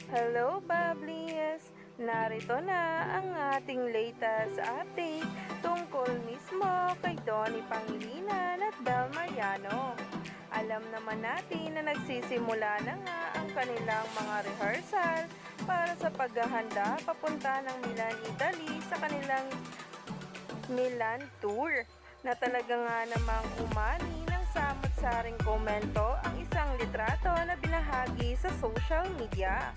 Hello, Bubblies! Narito na ang ating latest update tungkol mismo kay Donnie Pangilinan at Bel Mariano. Alam naman natin na nagsisimula na nga ang kanilang mga rehearsal para sa paghahanda papunta ng Milan, Italy sa kanilang Milan Tour na talaga nga namang umani ng samot-saring komento ang isang litrato na binahagi sa social media.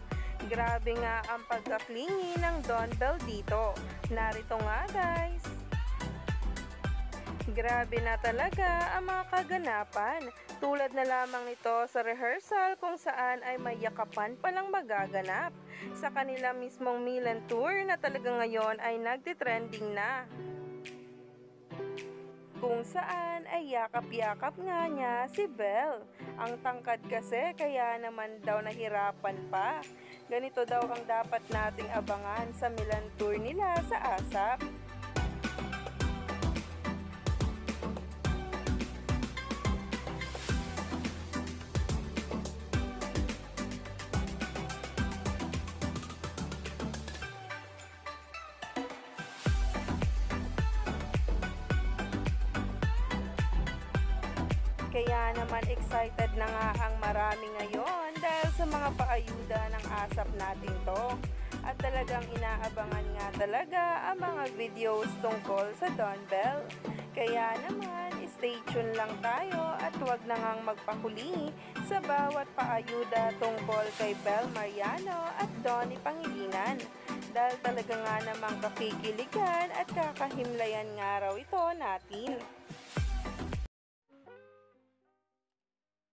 Grabe nga ang pagkaklingi ng Don Bell dito. Narito nga guys. Grabe na talaga ang mga kaganapan. Tulad na lamang nito sa rehearsal kung saan ay may yakapan palang magaganap sa kanila mismong Milan Tour na talaga ngayon ay nagtitrending na. Kung saan ay yakap-yakap nga niya si Belle. Ang tangkad kasi kaya naman daw nahirapan pa. Ganito daw ang dapat nating abangan sa Milan Tour nila sa ASAP. Kaya naman excited na nga ang marami ngayon dahil sa mga paayuda ng ASAP natin to. At talagang inaabangan nga talaga ang mga videos tungkol sa Don Bell. Kaya naman stay tuned lang tayo at huwag na ngang magpahuli sa bawat paayuda tungkol kay Bel Mariano at Donnie Pangilinan. Dahil talaga nga namang kakikiligan at kakahimlayan nga raw ito natin.